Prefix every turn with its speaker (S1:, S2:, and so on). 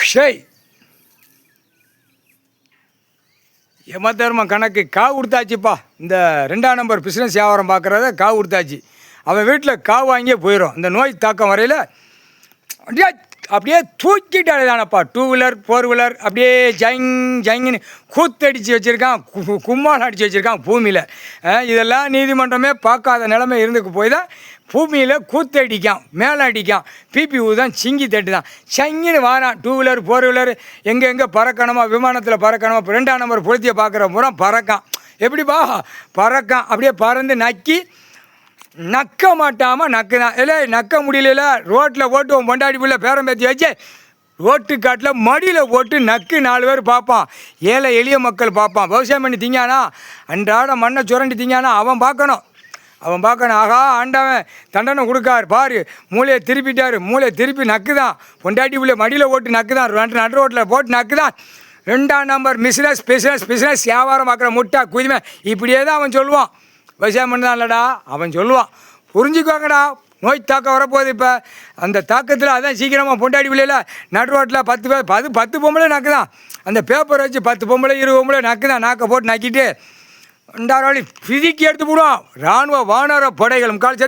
S1: ஷேய் யமதர்மம் கணக்கு காவு கொடுத்தாச்சுப்பா. இந்த 2ஆம் நம்பர் பிஸ்னஸ் வியாபாரம் பார்க்குறத காவு கொடுத்தாச்சு. அவன் வீட்டில் காவு வாங்கியே போயிடும். இந்த நோய் தாக்கம் வரையில் அப்படியே அப்படியே தூக்கிட்டாலே தானப்பா. 2 வீலர் 4 வீலர் அப்படியே ஜங்கின்னு கூத்தடிச்சு வச்சுருக்கான், கும்மால் அடித்து வச்சுருக்கான் பூமியில். இதெல்லாம் நீதிமன்றமே பார்க்காத நிலைமை இருந்துக்கு போய் தான் பூமியில் கூத்தடிக்கான், மேலே அடிக்கான், பிபி தான் சிங்கி தட்டு தான் சங்கின்னு வாரான். 2 வீலர் 4 வீலர் எங்கே பறக்கணுமா, விமானத்தில் பறக்கணுமா. இப்போ 2ஆம் நம்பர் பொருத்தியை பார்க்குற பூரா பறக்கான். எப்படிப்பா பறக்கான்? அப்படியே பறந்து நக்கி நக்க மாட்டாமல் நக்குதான். இல்லை நக்க முடியல, ரோட்டில் போட்டு உன் பொண்டாடி பிள்ளை பேரம் பேத்தி வச்சு ரோட்டு காட்டில் மடியில் போட்டு நக்கு 4 பேர் பார்ப்பான். ஏழை எளிய மக்கள் பார்ப்பான். விவசாயம் பண்ணி திங்கானா, அன்றாட மண்ணை சுரண்டி திங்கானா அவன் பார்க்கணும். ஆகா ஆண்டவன் தண்டனை கொடுக்கார் பாரு, மூளையை திருப்பிட்டார். மூளையை திருப்பி நக்குதான். பொண்டாட்டி பிள்ளை மடியில் போட்டு நக்குதான், நடு ரோட்டில் போட்டு நக்குதான். 2ஆம் நம்பர் பிஸ்னஸ் வியாபாரம் பார்க்குற முட்டா குதிமை இப்படியே தான் அவன் சொல்லுவான். விவசாயம் பண்ணதான் இல்லைடா அவன் சொல்லுவான். புரிஞ்சுக்கோங்கடா, நோய் தாக்கம் வரப்போகுது. இப்போ அந்த தாக்கத்தில் அதான் சீக்கிரமாக பொண்டாடி பிள்ளைல நடு ரோட்டில் 10 பேர் 10 பொம்பளை நக்குதான். அந்த பேப்பரை வச்சு 10 பொம்பளை 20 பொம்பளை நக்குதான். நாக்கை போட்டு நக்கிட்டு 2 வழி பிதிக்கி எடுத்து போடுவான். இராணுவ வானர படைகள் கால்